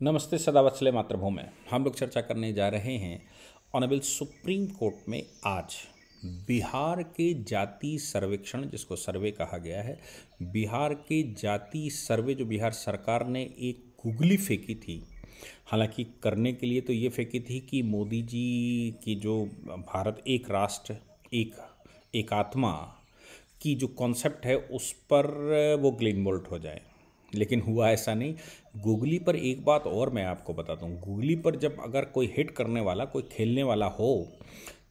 नमस्ते सदावत्सले मातृभूमि। हम लोग चर्चा करने जा रहे हैं ऑनरेबल सुप्रीम कोर्ट में आज बिहार के जाति सर्वेक्षण, जिसको सर्वे कहा गया है, बिहार के जाति सर्वे जो बिहार सरकार ने एक गुगली फेंकी थी। हालांकि करने के लिए तो ये फेंकी थी कि मोदी जी की जो भारत एक राष्ट्र एक आत्मा की जो कॉन्सेप्ट है उस पर वो ग्लेन बोल्ट हो जाए, लेकिन हुआ ऐसा नहीं। गूगली पर एक बात और मैं आपको बताता हूँ, गूगली पर जब अगर कोई हिट करने वाला, कोई खेलने वाला हो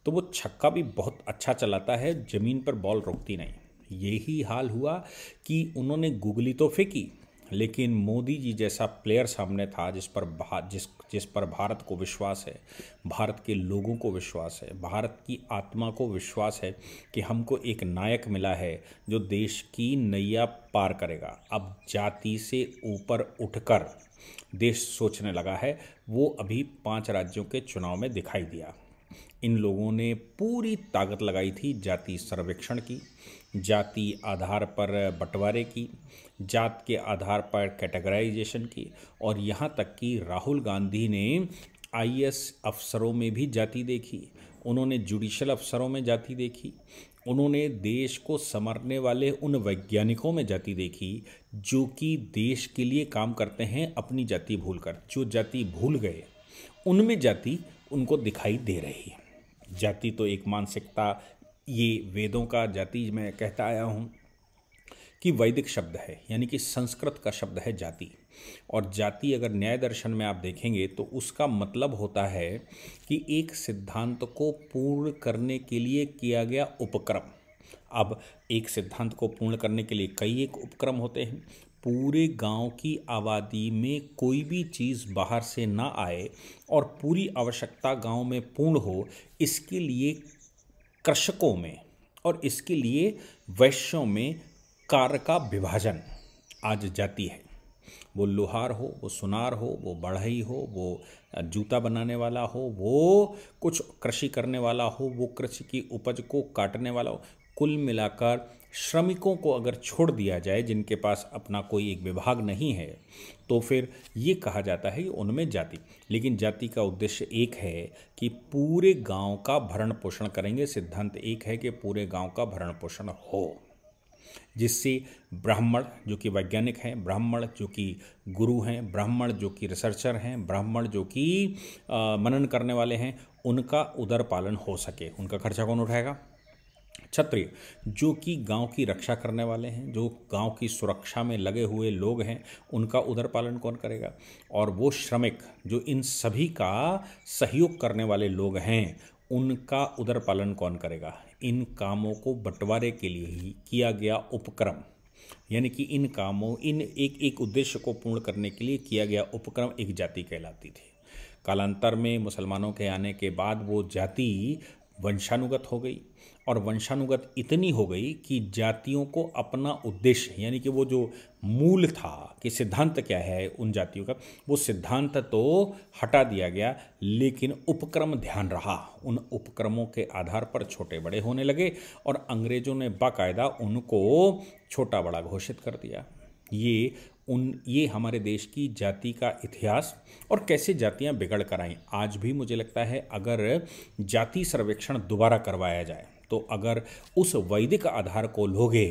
तो वो छक्का भी बहुत अच्छा चलाता है, ज़मीन पर बॉल रुकती नहीं। यही हाल हुआ कि उन्होंने गूगली तो फेंकी, लेकिन मोदी जी जैसा प्लेयर सामने था जिस पर भारत को विश्वास है, भारत के लोगों को विश्वास है, भारत की आत्मा को विश्वास है कि हमको एक नायक मिला है जो देश की नैया पार करेगा। अब जाति से ऊपर उठकर देश सोचने लगा है, वो अभी 5 राज्यों के चुनाव में दिखाई दिया। इन लोगों ने पूरी ताकत लगाई थी जाति सर्वेक्षण की, जाति आधार पर बंटवारे की, जात के आधार पर कैटेगराइजेशन की, और यहाँ तक कि राहुल गांधी ने आईएएस अफसरों में भी जाति देखी, उन्होंने जुडिशल अफसरों में जाति देखी, उन्होंने देश को संवारने वाले उन वैज्ञानिकों में जाति देखी जो कि देश के लिए काम करते हैं अपनी जाति भूलकर। जो जाति भूल गए उनमें जाति उनको दिखाई दे रही है। जाति तो एक मानसिकता, ये वेदों का जाति मैं कहता आया हूँ कि वैदिक शब्द है, यानी कि संस्कृत का शब्द है जाति। और जाति अगर न्याय दर्शन में आप देखेंगे तो उसका मतलब होता है कि एक सिद्धांत को पूर्ण करने के लिए किया गया उपक्रम। अब एक सिद्धांत को पूर्ण करने के लिए कई एक उपक्रम होते हैं। पूरे गांव की आबादी में कोई भी चीज़ बाहर से ना आए और पूरी आवश्यकता गांव में पूर्ण हो, इसके लिए कृषकों में और इसके लिए वैश्यों में कार्य का विभाजन आज जाती है। वो लोहार हो, वो सुनार हो, वो बढ़ई हो, वो जूता बनाने वाला हो, वो कुछ कृषि करने वाला हो, वो कृषि की उपज को काटने वाला हो, कुल मिलाकर श्रमिकों को अगर छोड़ दिया जाए जिनके पास अपना कोई एक विभाग नहीं है, तो फिर ये कहा जाता है कि उनमें जाति। लेकिन जाति का उद्देश्य एक है कि पूरे गांव का भरण पोषण करेंगे। सिद्धांत एक है कि पूरे गांव का भरण पोषण हो, जिससे ब्राह्मण जो कि वैज्ञानिक हैं, ब्राह्मण जो कि गुरु हैं, ब्राह्मण जो कि रिसर्चर हैं, ब्राह्मण जो कि मनन करने वाले हैं, उनका उदर पालन हो सके। उनका खर्चा कौन उठाएगा? क्षत्रिय जो कि गांव की रक्षा करने वाले हैं, जो गांव की सुरक्षा में लगे हुए लोग हैं, उनका उदर पालन कौन करेगा? और वो श्रमिक जो इन सभी का सहयोग करने वाले लोग हैं, उनका उदर पालन कौन करेगा? इन कामों को बंटवारे के लिए ही किया गया उपक्रम, यानी कि इन कामों इन एक एक उद्देश्य को पूर्ण करने के लिए किया गया उपक्रम एक जाति कहलाती थी। कालांतर में मुसलमानों के आने के बाद वो जाति वंशानुगत हो गई, और वंशानुगत इतनी हो गई कि जातियों को अपना उद्देश्य, यानी कि वो जो मूल था कि सिद्धांत क्या है उन जातियों का, वो सिद्धांत तो हटा दिया गया, लेकिन उपक्रम ध्यान रहा। उन उपक्रमों के आधार पर छोटे बड़े होने लगे और अंग्रेजों ने बाकायदा उनको छोटा बड़ा घोषित कर दिया। ये हमारे देश की जाति का इतिहास और कैसे जातियां बिगड़ कर आईं। आज भी मुझे लगता है अगर जाति सर्वेक्षण दोबारा करवाया जाए तो अगर उस वैदिक आधार को लोगे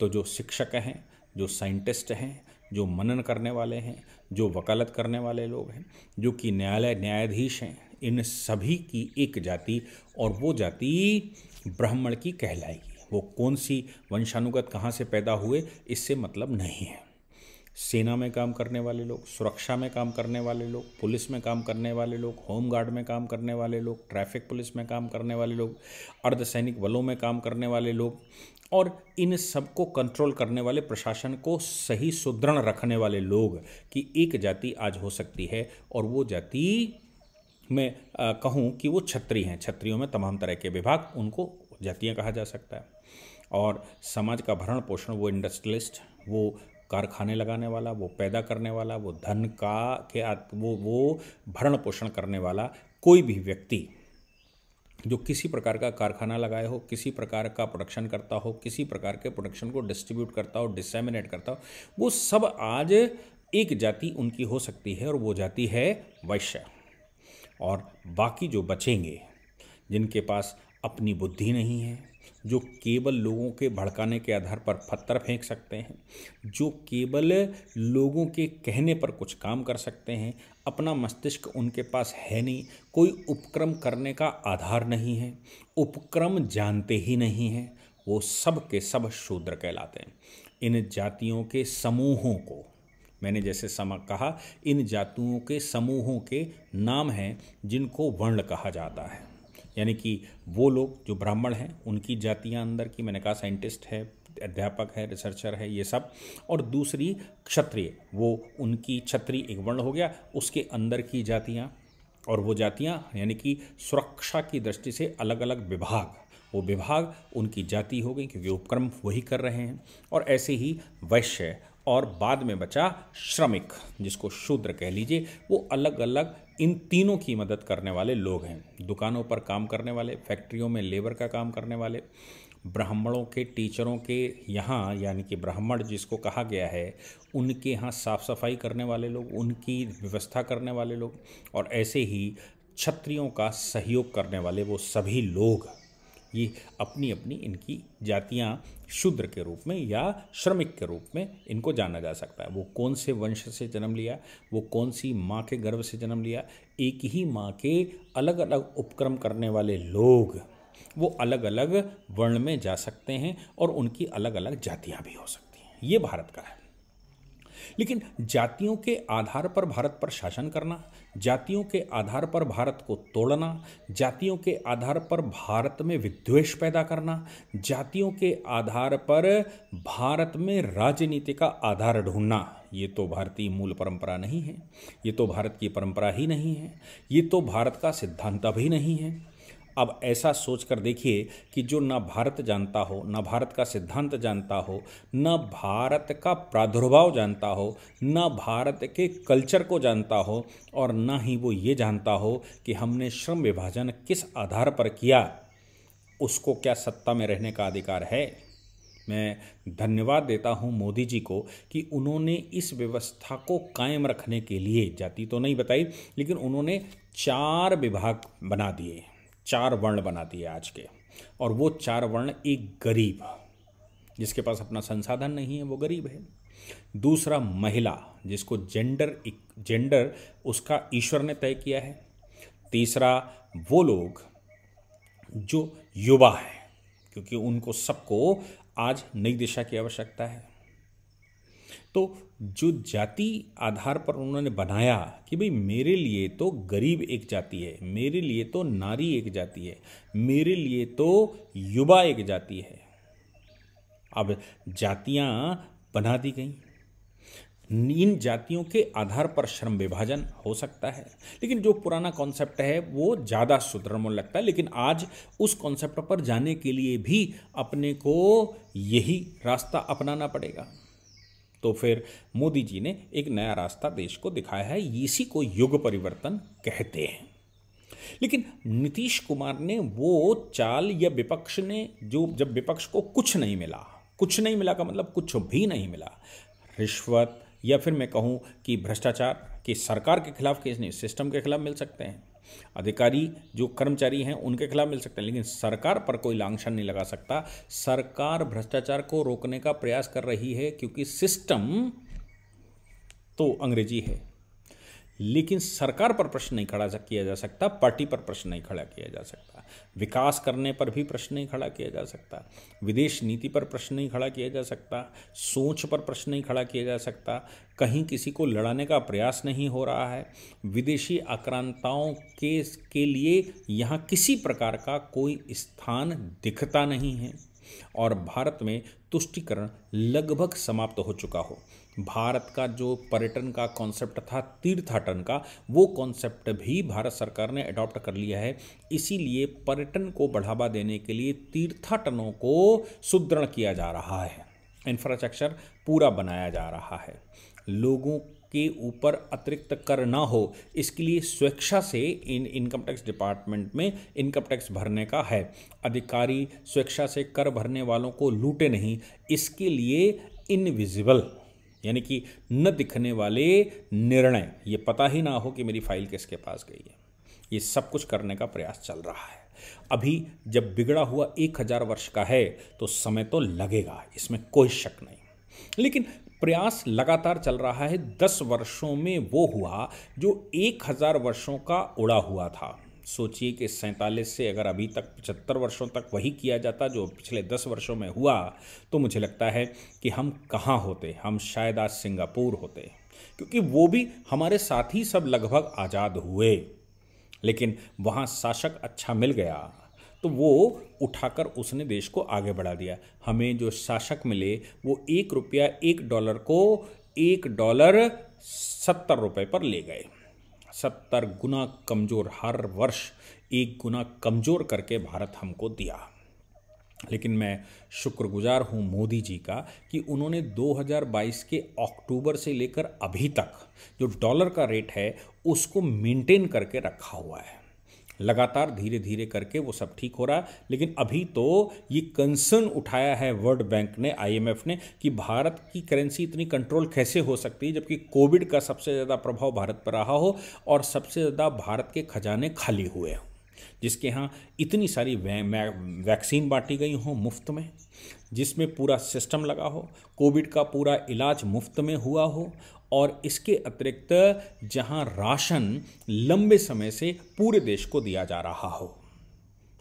तो जो शिक्षक हैं, जो साइंटिस्ट हैं, जो मनन करने वाले हैं, जो वकालत करने वाले लोग हैं, जो कि न्यायाधीश हैं, इन सभी की एक जाति, और वो जाति ब्राह्मण की कहलाएगी। वो कौन सी वंशानुगत कहाँ से पैदा हुए इससे मतलब नहीं है। सेना में काम करने वाले लोग, सुरक्षा में काम करने वाले लोग, पुलिस में काम करने वाले लोग, होम गार्ड में काम करने वाले लोग, ट्रैफिक पुलिस में काम करने वाले लोग, अर्धसैनिक बलों में काम करने वाले लोग, और इन सबको कंट्रोल करने वाले, प्रशासन को सही सुदृढ़ रखने वाले लोग की एक जाति आज हो सकती है। और वो जाति मैं कहूँ कि वो क्षत्रिय हैं। क्षत्रियों में तमाम तरह के विभाग, उनको जातियाँ कहा जा सकता है। और समाज का भरण पोषण वो इंडस्ट्रियलिस्ट, वो कारखाने लगाने वाला, वो पैदा करने वाला, वो धन का वो भरण पोषण करने वाला कोई भी व्यक्ति जो किसी प्रकार का कारखाना लगाए हो, किसी प्रकार का प्रोडक्शन करता हो, किसी प्रकार के प्रोडक्शन को डिस्ट्रीब्यूट करता हो, डिसैमिनेट करता हो, वो सब आज एक जाति उनकी हो सकती है और वो जाति है वैश्य। और बाकी जो बचेंगे, जिनके पास अपनी बुद्धि नहीं है, जो केवल लोगों के भड़काने के आधार पर पत्थर फेंक सकते हैं, जो केवल लोगों के कहने पर कुछ काम कर सकते हैं, अपना मस्तिष्क उनके पास है नहीं, कोई उपक्रम करने का आधार नहीं है, उपक्रम जानते ही नहीं हैं, वो सब के सब शूद्र कहलाते हैं। इन जातियों के समूहों को, मैंने जैसे कहा, इन जातियों के समूहों के नाम हैं जिनको वर्ण कहा जाता है। यानी कि वो लोग जो ब्राह्मण हैं उनकी जातियां अंदर की, मैंने कहा साइंटिस्ट है, अध्यापक है, रिसर्चर है, ये सब। और दूसरी क्षत्रिय, वो उनकी क्षत्रिय एक वर्ण हो गया, उसके अंदर की जातियां, और वो जातियां यानी कि सुरक्षा की दृष्टि से अलग अलग विभाग, वो विभाग उनकी जाति हो गई क्योंकि उपक्रम वही कर रहे हैं। और ऐसे ही वैश्य और बाद में बचा श्रमिक, जिसको शूद्र कह लीजिए, वो अलग अलग इन तीनों की मदद करने वाले लोग हैं। दुकानों पर काम करने वाले, फैक्ट्रियों में लेबर का काम करने वाले, ब्राह्मणों के टीचरों के यहाँ, यानी कि ब्राह्मण जिसको कहा गया है, उनके यहाँ साफ सफाई करने वाले लोग, उनकी व्यवस्था करने वाले लोग, और ऐसे ही क्षत्रियों का सहयोग करने वाले वो सभी लोग। ये अपनी अपनी इनकी जातियां शूद्र के रूप में या श्रमिक के रूप में इनको जाना जा सकता है। वो कौन से वंश से जन्म लिया, वो कौन सी माँ के गर्भ से जन्म लिया, एक ही माँ के अलग अलग उपक्रम करने वाले लोग, वो अलग अलग वर्ण में जा सकते हैं और उनकी अलग अलग जातियां भी हो सकती हैं। ये भारत का है। लेकिन जातियों के आधार पर भारत पर शासन करना, जातियों के आधार पर भारत को तोड़ना, जातियों के आधार पर भारत में विद्वेष पैदा करना, जातियों के आधार पर भारत में राजनीति का आधार ढूंढना, ये तो भारतीय मूल परंपरा नहीं है, ये तो भारत की परंपरा ही नहीं है, ये तो भारत का सिद्धांत भी नहीं है। अब ऐसा सोच कर देखिए कि जो ना भारत जानता हो, ना भारत का सिद्धांत जानता हो, ना भारत का प्रादुर्भाव जानता हो, ना भारत के कल्चर को जानता हो, और ना ही वो ये जानता हो कि हमने श्रम विभाजन किस आधार पर किया, उसको क्या सत्ता में रहने का अधिकार है। मैं धन्यवाद देता हूं मोदी जी को कि उन्होंने इस व्यवस्था को कायम रखने के लिए, जाति तो नहीं बताई, लेकिन उन्होंने 4 विभाग बना दिए, 4 वर्ण बना दिए आज के। और वो 4 वर्ण, एक गरीब जिसके पास अपना संसाधन नहीं है, वो गरीब है। दूसरा महिला, जिसको जेंडर उसका ईश्वर ने तय किया है। तीसरा वो लोग जो युवा हैं, क्योंकि उनको सबको आज नई दिशा की आवश्यकता है। तो जो जाति आधार पर उन्होंने बनाया कि भाई मेरे लिए तो गरीब एक जाति है, मेरे लिए तो नारी एक जाति है, मेरे लिए तो युवा एक जाति है। अब जातियां बना दी गई, इन जातियों के आधार पर श्रम विभाजन हो सकता है, लेकिन जो पुराना कॉन्सेप्ट है वो ज़्यादा सुदृढ़ लगता है। लेकिन आज उस कॉन्सेप्ट पर जाने के लिए भी अपने को यही रास्ता अपनाना पड़ेगा। तो फिर मोदी जी ने एक नया रास्ता देश को दिखाया है, इसी को युग परिवर्तन कहते हैं। लेकिन नीतीश कुमार ने वो चाल, या विपक्ष ने जो, जब विपक्ष को कुछ नहीं मिला का मतलब कुछ भी नहीं मिला, रिश्वत या फिर मैं कहूँ कि भ्रष्टाचार की सरकार के खिलाफ केस नहीं, सिस्टम के खिलाफ मिल सकते हैं, अधिकारी जो कर्मचारी हैं उनके खिलाफ मिल सकते हैं, लेकिन सरकार पर कोई लांछन नहीं लगा सकता। सरकार भ्रष्टाचार को रोकने का प्रयास कर रही है क्योंकि सिस्टम तो अंग्रेजी है, लेकिन सरकार पर प्रश्न नहीं खड़ा किया जा सकता, पार्टी पर प्रश्न नहीं खड़ा किया जा सकता, विकास करने पर भी प्रश्न नहीं खड़ा किया जा सकता, विदेश नीति पर प्रश्न नहीं खड़ा किया जा सकता, सोच पर प्रश्न नहीं खड़ा किया जा सकता, कहीं किसी को लड़ाने का प्रयास नहीं हो रहा है, विदेशी आक्रांताओं के लिए यहाँ किसी प्रकार का कोई स्थान दिखता नहीं है, और भारत में तुष्टीकरण लगभग समाप्त हो चुका हो। भारत का जो पर्यटन का कॉन्सेप्ट था, तीर्थाटन का, वो कॉन्सेप्ट भी भारत सरकार ने अडॉप्ट कर लिया है। इसीलिए पर्यटन को बढ़ावा देने के लिए तीर्थाटनों को सुदृढ़ किया जा रहा है, इंफ्रास्ट्रक्चर पूरा बनाया जा रहा है, लोगों के ऊपर अतिरिक्त कर ना हो, इसके लिए स्वेच्छा से इनकम टैक्स डिपार्टमेंट में इनकम टैक्स भरने का है। अधिकारी स्वेच्छा से कर भरने वालों को लूटे नहीं, इसके लिए इनविजिबल यानी कि न दिखने वाले निर्णय, ये पता ही ना हो कि मेरी फाइल किसके पास गई है, ये सब कुछ करने का प्रयास चल रहा है। अभी जब बिगड़ा हुआ 1000 वर्ष का है तो समय तो लगेगा, इसमें कोई शक नहीं, लेकिन प्रयास लगातार चल रहा है। 10 वर्षों में वो हुआ जो 1000 वर्षों का उड़ा हुआ था। सोचिए कि 47 से अगर अभी तक 75 वर्षों तक वही किया जाता जो पिछले 10 वर्षों में हुआ, तो मुझे लगता है कि हम कहाँ होते, हम शायद आज सिंगापुर होते, क्योंकि वो भी हमारे साथ ही सब लगभग आज़ाद हुए, लेकिन वहाँ शासक अच्छा मिल गया तो वो उठाकर उसने देश को आगे बढ़ा दिया। हमें जो शासक मिले वो $1 $1 को $1.70 पर ले गए। 70 गुना कमज़ोर, हर वर्ष 1 गुना कमज़ोर करके भारत हमको दिया। लेकिन मैं शुक्रगुजार हूँ मोदी जी का कि उन्होंने 2022 के अक्टूबर से लेकर अभी तक जो डॉलर का रेट है उसको मेंटेन करके रखा हुआ है। लगातार धीरे धीरे करके वो सब ठीक हो रहा, लेकिन अभी तो ये कंसर्न उठाया है वर्ल्ड बैंक ने, IMF ने, कि भारत की करेंसी इतनी कंट्रोल कैसे हो सकती है जबकि कोविड का सबसे ज़्यादा प्रभाव भारत पर रहा हो और सबसे ज़्यादा भारत के खजाने खाली हुए हों, जिसके यहाँ इतनी सारी वैक्सीन बांटी गई हों मुफ्त में, जिसमें पूरा सिस्टम लगा हो, कोविड का पूरा इलाज मुफ्त में हुआ हो, और इसके अतिरिक्त जहां राशन लंबे समय से पूरे देश को दिया जा रहा हो।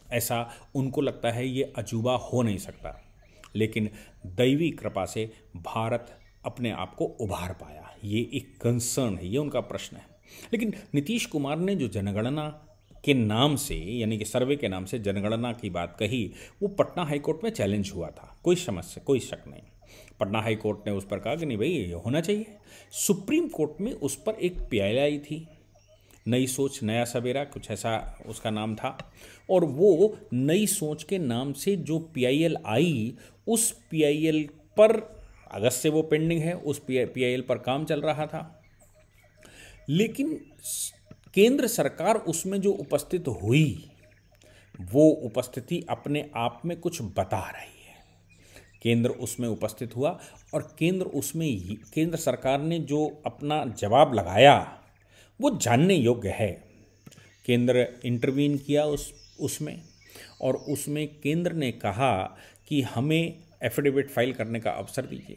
ऐसा उनको लगता है ये अजूबा हो नहीं सकता, लेकिन दैवी कृपा से भारत अपने आप को उभार पाया। ये एक कंसर्न है, ये उनका प्रश्न है। लेकिन नीतीश कुमार ने जो जनगणना के नाम से, यानी कि सर्वे के नाम से जनगणना की बात कही, वो पटना हाईकोर्ट में चैलेंज हुआ था, कोई समस्या, कोई शक नहीं। पटना हाई कोर्ट ने उस पर कहा कि नहीं भाई ये होना चाहिए। सुप्रीम कोर्ट में उस पर एक PIL आई थी, नई सोच नया सवेरा, कुछ ऐसा उसका नाम था, और वो नई सोच के नाम से जो PIL आई, उस PIL पर अगस्त से वो पेंडिंग है, उस PIL पर काम चल रहा था। लेकिन केंद्र सरकार उसमें जो उपस्थित हुई, वो उपस्थिति अपने आप में कुछ बता रही है। केंद्र उसमें उपस्थित हुआ और केंद्र सरकार ने जो अपना जवाब लगाया वो जानने योग्य है। केंद्र इंटरवीन किया उसमें, और उसमें केंद्र ने कहा कि हमें एफिडेविट फाइल करने का अवसर दीजिए।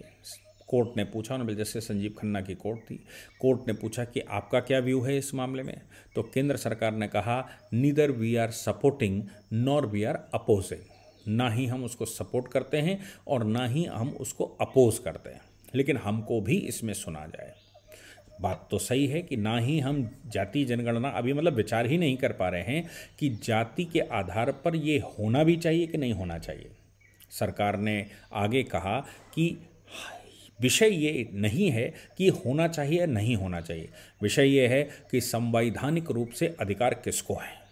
कोर्ट ने पूछा, ऑनरेबल जस्टिस संजीव खन्ना की कोर्ट थी, कोर्ट ने पूछा कि आपका क्या व्यू है इस मामले में, तो केंद्र सरकार ने कहा neither we are supporting nor we are opposing, ना ही हम उसको सपोर्ट करते हैं और ना ही हम उसको अपोज करते हैं, लेकिन हमको भी इसमें सुना जाए। बात तो सही है कि ना ही हम जाति जनगणना अभी मतलब विचार ही नहीं कर पा रहे हैं कि जाति के आधार पर ये होना भी चाहिए कि नहीं होना चाहिए। सरकार ने आगे कहा कि विषय ये नहीं है कि होना चाहिए या नहीं होना चाहिए, विषय ये है कि संवैधानिक रूप से अधिकार किसको है।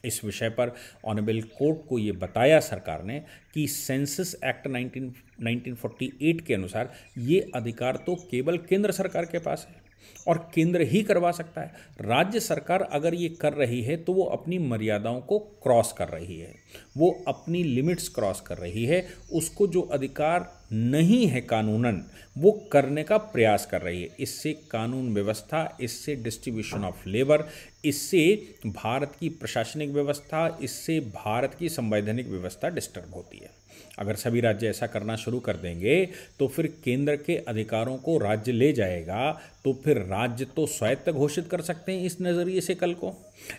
इस विषय पर ऑनरेबल कोर्ट को ये बताया सरकार ने कि सेंसस एक्ट 1948 के अनुसार ये अधिकार तो केवल केंद्र सरकार के पास है और केंद्र ही करवा सकता है। राज्य सरकार अगर ये कर रही है तो वो अपनी मर्यादाओं को क्रॉस कर रही है, वो अपनी लिमिट्स क्रॉस कर रही है, उसको जो अधिकार नहीं है कानूनन वो करने का प्रयास कर रही है। इससे कानून व्यवस्था, इससे डिस्ट्रीब्यूशन ऑफ लेबर, इससे भारत की प्रशासनिक व्यवस्था, इससे भारत की संवैधानिक व्यवस्था डिस्टर्ब होती है। अगर सभी राज्य ऐसा करना शुरू कर देंगे तो फिर केंद्र के अधिकारों को राज्य ले जाएगा, तो फिर राज्य तो स्वायत्त घोषित कर सकते हैं इस नज़रिए से कल को।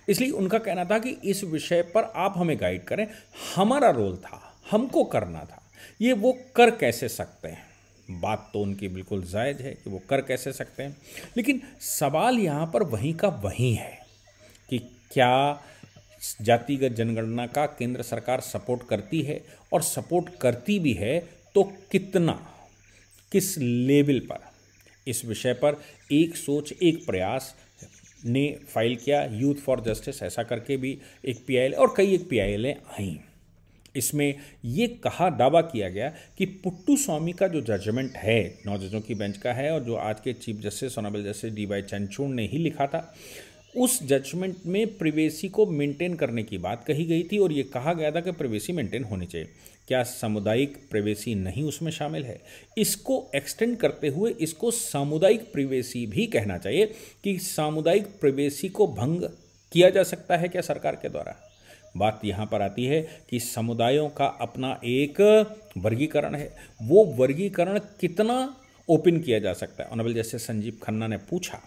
इसलिए उनका कहना था कि इस विषय पर आप हमें गाइड करें, हमारा रोल था, हमको करना था, ये वो कर कैसे सकते हैं। बात तो उनकी बिल्कुल जायज़ है कि वो कर कैसे सकते हैं, लेकिन सवाल यहाँ पर वहीं का वहीं है कि क्या जातिगत जनगणना का केंद्र सरकार सपोर्ट करती है, और सपोर्ट करती भी है तो कितना, किस लेवल पर। इस विषय पर एक सोच एक प्रयास ने फाइल किया, यूथ फॉर जस्टिस ऐसा करके भी एक PIL और कई एक PIL आई। इसमें ये दावा किया गया कि पुट्टू स्वामी का जो जजमेंट है 9 जजों की बेंच का है, और जो आज के chief justice honourable justice DY Chandrachud ने ही लिखा था, उस जजमेंट में प्रिवेसी को मेंटेन करने की बात कही गई थी और ये कहा गया था कि प्रिवेसी मेंटेन होनी चाहिए। क्या सामुदायिक प्रिवेसी नहीं उसमें शामिल है? इसको एक्सटेंड करते हुए इसको सामुदायिक प्रिवेसी भी कहना चाहिए कि सामुदायिक प्रिवेसी को भंग किया जा सकता है क्या सरकार के द्वारा? बात यहाँ पर आती है कि समुदायों का अपना एक वर्गीकरण है, वो वर्गीकरण कितना ओपन किया जा सकता है? ऑनरेबल जैसे संजीव खन्ना ने पूछा,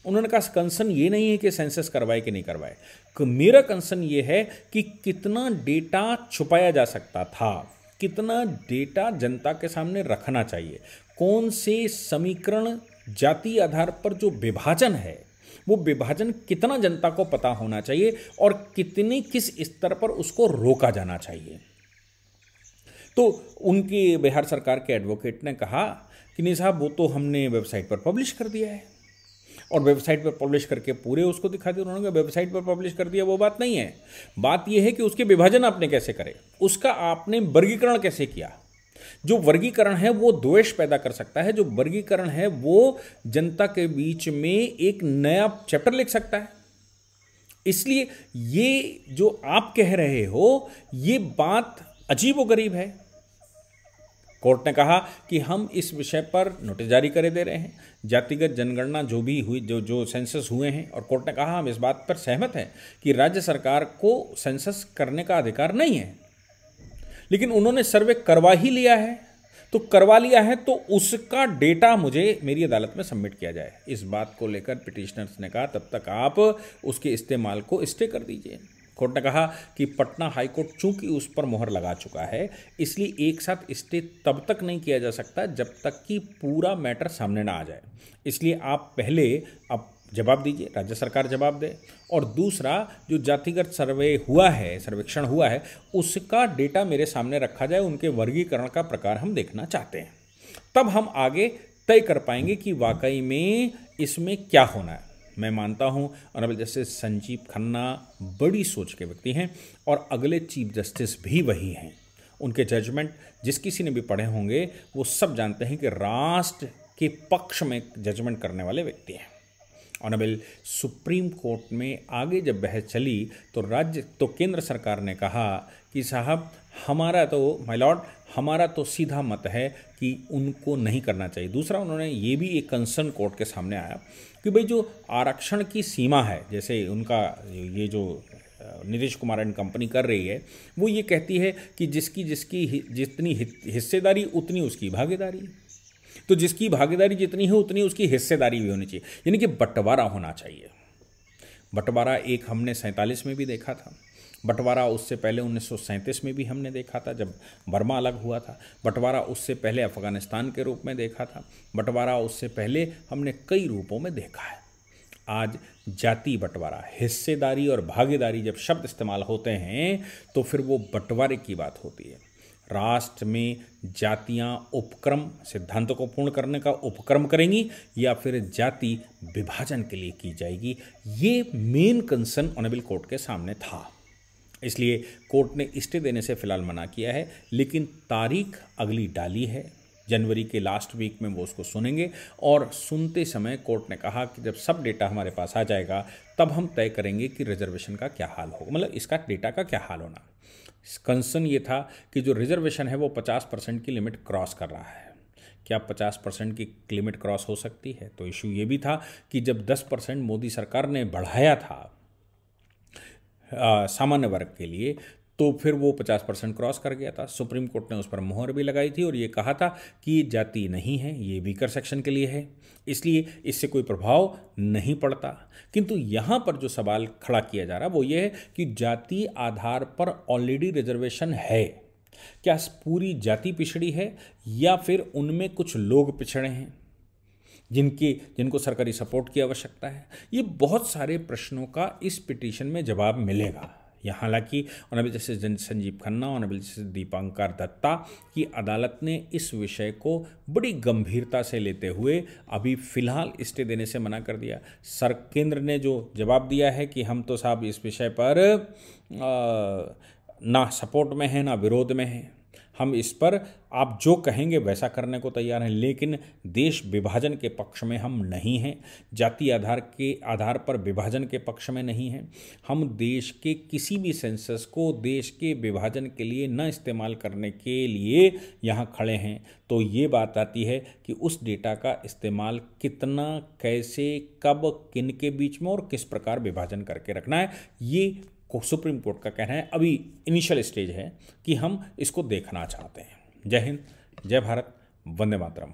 उन्होंने कहा कंसर्न ये नहीं है कि सेंसस करवाए कि नहीं करवाए, मेरा कंसर्न ये है कि कितना डेटा छुपाया जा सकता था, कितना डेटा जनता के सामने रखना चाहिए, कौन से समीकरण जाति आधार पर जो विभाजन है वो विभाजन कितना जनता को पता होना चाहिए और कितने किस स्तर पर उसको रोका जाना चाहिए। तो उनके बिहार सरकार के एडवोकेट ने कहा कि नहीं साहब वो तो हमने वेबसाइट पर पब्लिश कर दिया है और वेबसाइट पर पब्लिश करके पूरे उसको दिखा दिया। उन्होंने कहा वेबसाइट पर पब्लिश कर दिया वो बात नहीं है, बात यह है कि उसके विभाजन आपने कैसे करे, उसका आपने वर्गीकरण कैसे किया। जो वर्गीकरण है वो द्वेष पैदा कर सकता है, जो वर्गीकरण है वो जनता के बीच में एक नया चैप्टर लिख सकता है। इसलिए ये जो आप कह रहे हो ये बात अजीबोगरीब है। कोर्ट ने कहा कि हम इस विषय पर नोटिस जारी करे दे रहे हैं, जातिगत जनगणना जो भी हुई, जो सेंसस हुए हैं, और कोर्ट ने कहा हम इस बात पर सहमत हैं कि राज्य सरकार को सेंसस करने का अधिकार नहीं है, लेकिन उन्होंने सर्वे करवा ही लिया है, तो करवा लिया है तो उसका डेटा मुझे मेरी अदालत में सबमिट किया जाए। इस बात को लेकर पिटिशनर्स ने कहा तब तक आप उसके इस्तेमाल को स्टे कर दीजिए। कोर्ट ने कहा कि पटना हाईकोर्ट चूंकि उस पर मोहर लगा चुका है, इसलिए एक साथ स्टे तब तक नहीं किया जा सकता जब तक कि पूरा मैटर सामने ना आ जाए। इसलिए आप पहले अब जवाब दीजिए, राज्य सरकार जवाब दे, और दूसरा जो जातिगत सर्वे हुआ है, सर्वेक्षण हुआ है, उसका डेटा मेरे सामने रखा जाए, उनके वर्गीकरण का प्रकार हम देखना चाहते हैं, तब हम आगे तय कर पाएंगे कि वाकई में इसमें क्या होना है। मैं मानता हूं ऑनरेबल जस्टिस संजीव खन्ना बड़ी सोच के व्यक्ति हैं और अगले चीफ जस्टिस भी वही हैं। उनके जजमेंट जिस किसी ने भी पढ़े होंगे वो सब जानते हैं कि राष्ट्र के पक्ष में जजमेंट करने वाले व्यक्ति हैं। ऑनरेबल सुप्रीम कोर्ट में आगे जब बहस चली तो केंद्र सरकार ने कहा कि साहब हमारा तो माय लॉर्ड हमारा तो सीधा मत है कि उनको नहीं करना चाहिए। दूसरा उन्होंने ये भी एक कंसर्न कोर्ट के सामने आया कि भाई जो आरक्षण की सीमा है, जैसे उनका ये जो नीतीश कुमार एंड कंपनी कर रही है, वो ये कहती है कि जिसकी जितनी हिस्सेदारी उतनी उसकी भागीदारी, तो जिसकी भागीदारी जितनी है उतनी उसकी हिस्सेदारी भी होनी चाहिए, यानी कि बंटवारा होना चाहिए। बंटवारा एक हमने 47 में भी देखा था, बंटवारा उससे पहले 1937 में भी हमने देखा था जब बर्मा अलग हुआ था, बंटवारा उससे पहले अफगानिस्तान के रूप में देखा था, बंटवारा उससे पहले हमने कई रूपों में देखा है। आज जाति बंटवारा, हिस्सेदारी और भागीदारी जब शब्द इस्तेमाल होते हैं तो फिर वो बंटवारे की बात होती है। राष्ट्र में जातियां उपक्रम सिद्धांतों को पूर्ण करने का उपक्रम करेंगी या फिर जाति विभाजन के लिए की जाएगी, ये मेन कंसर्न ऑनरेबल कोर्ट के सामने था। इसलिए कोर्ट ने स्टे देने से फिलहाल मना किया है, लेकिन तारीख अगली डाली है, जनवरी के लास्ट वीक में वो उसको सुनेंगे और सुनते समय कोर्ट ने कहा कि जब सब डेटा हमारे पास आ जाएगा तब हम तय करेंगे कि रिजर्वेशन का क्या हाल होगा, मतलब इसका डेटा का क्या हाल होना। कंसर्न ये था कि जो रिजर्वेशन है वो 50% की लिमिट क्रॉस कर रहा है, क्या 50% की लिमिट क्रॉस हो सकती है? तो इशू ये भी था कि जब 10% मोदी सरकार ने बढ़ाया था सामान्य वर्ग के लिए, तो फिर वो 50% क्रॉस कर गया था। सुप्रीम कोर्ट ने उस पर मोहर भी लगाई थी और ये कहा था कि ये जाति नहीं है, ये वीकर सेक्शन के लिए है, इसलिए इससे कोई प्रभाव नहीं पड़ता। किंतु यहाँ पर जो सवाल खड़ा किया जा रहा है वो ये है कि जाति आधार पर ऑलरेडी रिजर्वेशन है, क्या पूरी जाति पिछड़ी है या फिर उनमें कुछ लोग पिछड़े हैं जिनको सरकारी सपोर्ट की आवश्यकता है? ये बहुत सारे प्रश्नों का इस पिटीशन में जवाब मिलेगा। यहाँ हालांकि honourable justice Sanjiv Khanna, honourable justice Dipankar Datta की अदालत ने इस विषय को बड़ी गंभीरता से लेते हुए अभी फिलहाल स्टे देने से मना कर दिया। केंद्र ने जो जवाब दिया है कि हम तो साहब इस विषय पर ना सपोर्ट में हैं ना विरोध में हैं, हम इस पर आप जो कहेंगे वैसा करने को तैयार हैं, लेकिन देश विभाजन के पक्ष में हम नहीं हैं, जाति आधार पर विभाजन के पक्ष में नहीं हैं। हम देश के किसी भी सेंसस को देश के विभाजन के लिए न इस्तेमाल करने के लिए यहाँ खड़े हैं। तो ये बात आती है कि उस डेटा का इस्तेमाल कितना, कैसे, कब, किन के बीच में और किस प्रकार विभाजन करके रखना है, ये सुप्रीम कोर्ट का कहना है। अभी इनिशियल स्टेज है कि हम इसको देखना चाहते हैं। जय हिंद, जय भारत, वंदे मातरम।